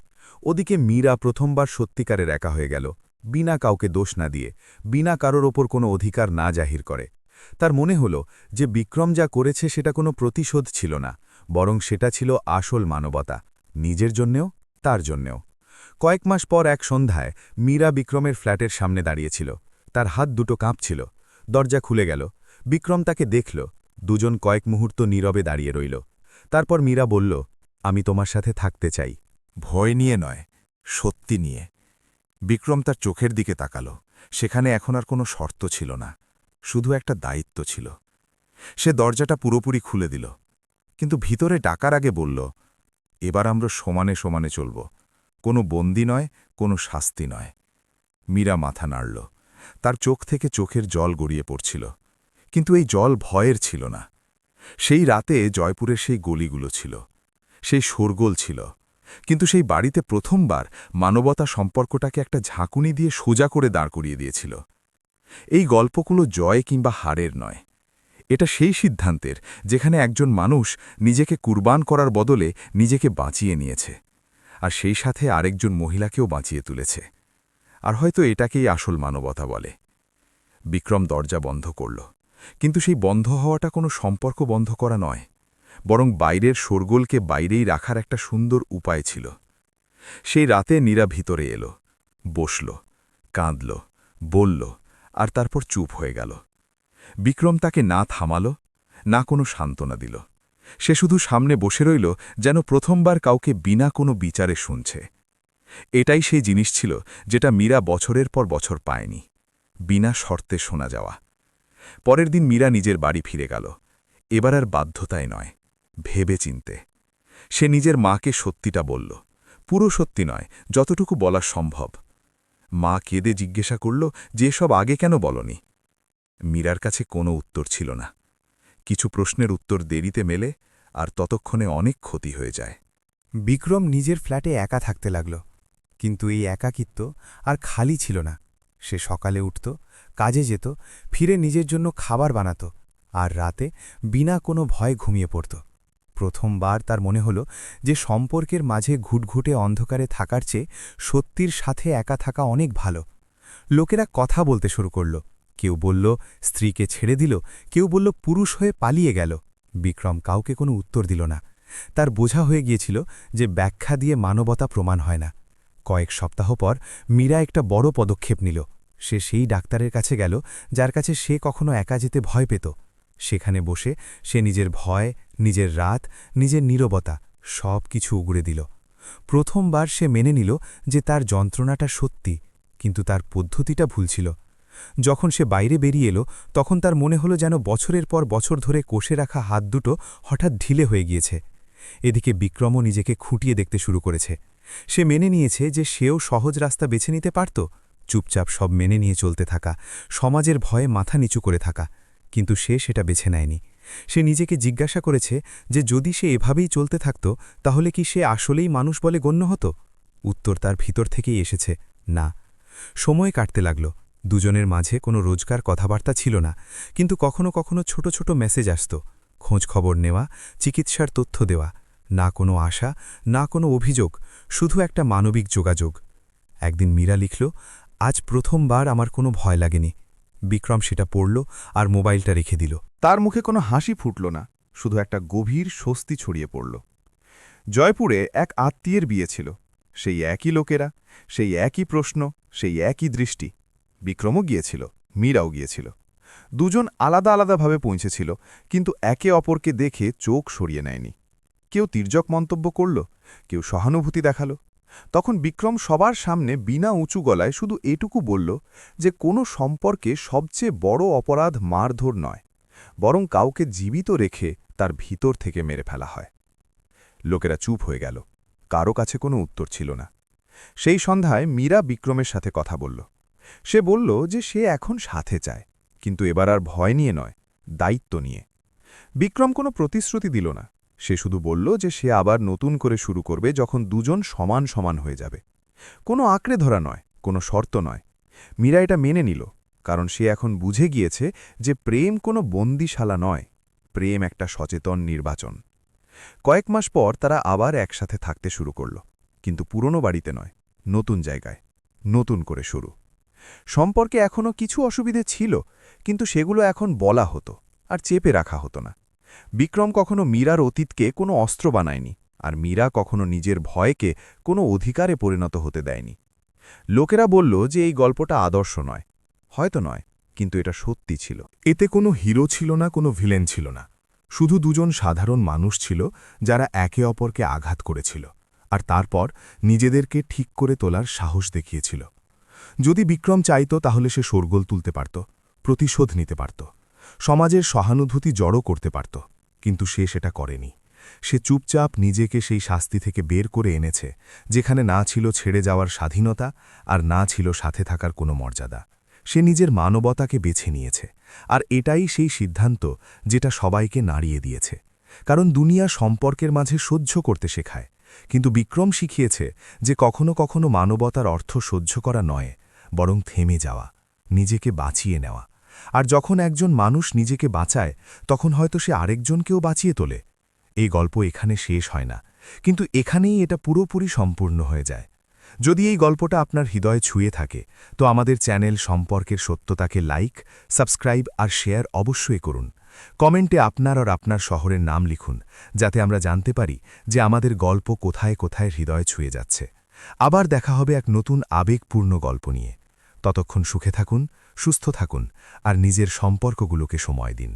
ওদিকে মীরা প্রথমবার সত্যিকারের একা হয়ে গেল, বিনা কাউকে দোষ না দিয়ে, বিনা কারোর ওপর কোনো অধিকার না জাহির করে। তার মনে হল যে বিক্রম যা করেছে সেটা কোনো প্রতিশোধ ছিল না, বরং সেটা ছিল আসল মানবতা, নিজের জন্যেও, তার জন্যেও। কয়েক মাস পর এক সন্ধ্যায় মীরা বিক্রমের ফ্ল্যাটের সামনে দাঁড়িয়েছিল। তার হাত দুটো কাঁপছিল। দরজা খুলে গেল। বিক্রম তাকে দেখল। দুজন কয়েক মুহূর্ত নীরবে দাঁড়িয়ে রইল। তারপর মীরা বলল, আমি তোমার সাথে থাকতে চাই। ভয় নিয়ে নয়, সত্যি নিয়ে। বিক্রম তার চোখের দিকে তাকাল। সেখানে এখন আর কোনো শর্ত ছিল না, শুধু একটা দায়িত্ব ছিল। সে দরজাটা পুরোপুরি খুলে দিল, কিন্তু ভিতরে ডাকার আগে বলল, এবার আমরা সমানে সমানে চলব, কোনো বন্দি নয়, কোনো শাস্তি নয়। মীরা মাথা নাড়ল। তার চোখ থেকে চোখের জল গড়িয়ে পড়ছিল, কিন্তু এই জল ভয়ের ছিল না। সেই রাতে জয়পুরের সেই গলিগুলো ছিল, সেই শোরগোল ছিল, কিন্তু সেই বাড়িতে প্রথমবার মানবতা সম্পর্কটাকে একটা ঝাঁকুনি দিয়ে সোজা করে দাঁড় করিয়ে দিয়েছিল। এই গল্পগুলো জয় কিংবা হারের নয়, এটা সেই সিদ্ধান্তের যেখানে একজন মানুষ নিজেকে কুরবান করার বদলে নিজেকে বাঁচিয়ে নিয়েছে, আর সেই সাথে আরেকজন মহিলাকেও বাঁচিয়ে তুলেছে। আর হয়তো এটাকেই আসল মানবতা বলে। বিক্রম দরজা বন্ধ করল, কিন্তু সেই বন্ধ হওয়াটা কোনো সম্পর্ক বন্ধ করা নয়, বরং বাইরের শোরগোলকে বাইরেই রাখার একটা সুন্দর উপায় ছিল। সেই রাতে নীরা ভিতরে এলো, বসল, কাঁদল, বলল, আর তারপর চুপ হয়ে গেল। বিক্রম তাকে না থামাল, না কোনো সান্ত্বনা দিল। সে শুধু সামনে বসে রইল, যেন প্রথমবার কাউকে বিনা কোনো বিচারে শুনছে। এটাই সেই জিনিস ছিল যেটা মীরা বছরের পর বছর পায়নি, বিনা শর্তে শোনা যাওয়া। পরের দিন মীরা নিজের বাড়ি ফিরে গেল। এবার আর বাধ্যতায় নয়, ভেবে চিনতে। সে নিজের মাকে সত্যিটা বলল, পুরো সত্যি নয়, যতটুকু বলা সম্ভব। মা কেঁদে জিজ্ঞাসা করল যে এসব আগে কেন বলনি। মীরার কাছে কোনো উত্তর ছিল না। কিছু প্রশ্নের উত্তর দেরিতে মেলে, আর ততক্ষণে অনেক ক্ষতি হয়ে যায়। বিক্রম নিজের ফ্ল্যাটে একা থাকতে লাগল, কিন্তু এই একাকিত্ব আর খালি ছিল না। সে সকালে উঠত, কাজে যেত, ফিরে নিজের জন্য খাবার বানাত, আর রাতে বিনা কোনো ভয় ঘুমিয়ে পড়ত। প্রথমবার তার মনে হল যে সম্পর্কের মাঝে ঘুটঘুটে অন্ধকারে থাকার চেয়ে সত্যির সাথে একা থাকা অনেক ভালো। লোকেরা কথা বলতে শুরু করল। কেউ বলল স্ত্রীকে ছেড়ে দিল, কেউ বলল পুরুষ হয়ে পালিয়ে গেল। বিক্রম কাউকে কোনো উত্তর দিল না। তার বোঝা হয়ে গিয়েছিল যে ব্যাখ্যা দিয়ে মানবতা প্রমাণ হয় না। কয়েক সপ্তাহ পর মীরা একটা বড় পদক্ষেপ নিল। সে সেই ডাক্তারের কাছে গেল যার কাছে সে কখনো একা যেতে ভয় পেত। সেখানে বসে সে নিজের ভয়, নিজের রাত, নিজের নীরবতা সব কিছু উগড়ে দিল। প্রথমবার সে মেনে নিল যে তার যন্ত্রণাটা সত্যি, কিন্তু তার পদ্ধতিটা ভুল ছিল। যখন সে বাইরে বেরিয়ে এলো, তখন তার মনে হলো যেন বছরের পর বছর ধরে কষে রাখা হাত দুটো হঠাৎ ঢিলে হয়ে গিয়েছে। এদিকে বিক্রমও নিজেকে খুঁটিয়ে দেখতে শুরু করেছে। সে মেনে নিয়েছে যে সেও সহজ রাস্তা বেছে নিতে পারত, চুপচাপ সব মেনে নিয়ে চলতে থাকা, সমাজের ভয়ে মাথা নিচু করে থাকা। কিন্তু সে সেটা বেছে নেয়নি। সে নিজেকে জিজ্ঞাসা করেছে যে যদি সে এভাবেই চলতে থাকত, তাহলে কি সে আসলেই মানুষ বলে গণ্য হতো? উত্তর তার ভিতর থেকেই এসেছে, না। সময় কাটতে লাগল। দুজনের মাঝে কোনো রোজকার কথাবার্তা ছিল না, কিন্তু কখনো কখনো ছোট ছোট মেসেজ আসত, খোঁজ খবর নেওয়া, চিকিৎসার তথ্য দেওয়া। না কোনো আশা, না কোনো অভিযোগ, শুধু একটা মানবিক যোগাযোগ। একদিন মীরা লিখল, আজ প্রথমবার আমার কোনো ভয় লাগেনি। বিক্রম সেটা পড়ল আর মোবাইলটা রেখে দিল। তার মুখে কোনো হাসি ফুটল না, শুধু একটা গভীর স্বস্তি ছড়িয়ে পড়ল। জয়পুরে এক আত্মীয়ের বিয়ে ছিল। সেই একই লোকেরা, সেই একই প্রশ্ন, সেই একই দৃষ্টি। বিক্রমও গিয়েছিল, মীরাও গিয়েছিল। দুজন আলাদা আলাদাভাবে পৌঁছেছিল, কিন্তু একে অপরকে দেখে চোখ সরিয়ে নেয়নি। কেউ তির্যক মন্তব্য করল, কেউ সহানুভূতি দেখাল। তখন বিক্রম সবার সামনে বিনা উঁচু গলায় শুধু এটুকু বলল যে কোনো সম্পর্কে সবচেয়ে বড় অপরাধ মারধর নয়, বরং কাউকে জীবিত রেখে তার ভিতর থেকে মেরে ফেলা হয়। লোকেরা চুপ হয়ে গেল, কারো কাছে কোনো উত্তর ছিল না। সেই সন্ধ্যায় মীরা বিক্রমের সাথে কথা বলল। সে বলল যে সে এখন সাথে চায়, কিন্তু এবার আর ভয় নিয়ে নয়, দায়িত্ব নিয়ে। বিক্রম কোনো প্রতিশ্রুতি দিল না। সে শুধু বলল যে সে আবার নতুন করে শুরু করবে যখন দুজন সমান সমান হয়ে যাবে। কোনো আঁকড়ে ধরা নয়, কোনো শর্ত নয়। মীরা এটা মেনে নিল, কারণ সে এখন বুঝে গিয়েছে যে প্রেম কোনো বন্দিশালা নয়, প্রেম একটা সচেতন নির্বাচন। কয়েক মাস পর তারা আবার একসাথে থাকতে শুরু করল, কিন্তু পুরনো বাড়িতে নয়, নতুন জায়গায়, নতুন করে শুরু। সম্পর্কে এখনও কিছু অসুবিধে ছিল, কিন্তু সেগুলো এখন বলা হতো আর চেপে রাখা হতো না। বিক্রম কখনো মীরার অতীতকে কোনো অস্ত্র বানায়নি, আর মীরা কখনো নিজের ভয়কে কোনো অধিকারে পরিণত হতে দেয়নি। লোকেরা বলল যে এই গল্পটা আদর্শ নয়, হয়তো নয়, কিন্তু এটা সত্যি ছিল। এতে কোনো হিরো ছিল না, কোনো ভিলেন ছিল না, শুধু দুজন সাধারণ মানুষ ছিল যারা একে অপরকে আঘাত করেছিল আর তারপর নিজেদেরকে ঠিক করে তোলার সাহস দেখিয়েছিল। যদি বিক্রম চাইত তাহলে সে শোরগোল তুলতে পারত, প্রতিশোধ নিতে পারত, সমাজের সহানুভূতি জড়ো করতে পারত, কিন্তু সে সেটা করেনি। সে চুপচাপ নিজেকে সেই শাস্তি থেকে বের করে এনেছে, যেখানে না ছিল ছেড়ে যাওয়ার স্বাধীনতা আর না ছিল সাথে থাকার কোনো মর্যাদা। সে নিজের মানবতাকে বেছে নিয়েছে, আর এটাই সেই সিদ্ধান্ত যেটা সবাইকে নাড়িয়ে দিয়েছে। কারণ দুনিয়া সম্পর্কের মাঝে সহ্য করতে শেখায়, কিন্তু বিক্রম শিখিয়েছে যে কখনো কখনো মানবতার অর্থ সহ্য করা নয়, বরং থেমে যাওয়া, নিজেকে বাঁচিয়ে নেওয়া। আর যখন একজন মানুষ নিজেকে বাঁচায়, তখন হয়তো সে আরেকজনকেও বাঁচিয়ে তোলে। এই গল্প এখানে শেষ হয় না, কিন্তু এখানেই এটা পুরোপুরি সম্পূর্ণ হয়ে যায়। যদি এই গল্পটা আপনার হৃদয়ে ছুঁয়ে থাকে, তো আমাদের চ্যানেল সম্পর্কের সত্যতাকে লাইক, সাবস্ক্রাইব আর শেয়ার অবশ্যই করুন। কমেন্টে আপনার আর আপনার শহরের নাম লিখুন, যাতে আমরা জানতে পারি যে আমাদের গল্প কোথায় কোথায় হৃদয়ে ছুঁয়ে যাচ্ছে। আবার দেখা হবে এক নতুন আবেগপূর্ণ গল্প নিয়ে। ততক্ষণ সুখে থাকুন, সুস্থ থাকুন আর নিজের সম্পর্কগুলোকে সময় দিন।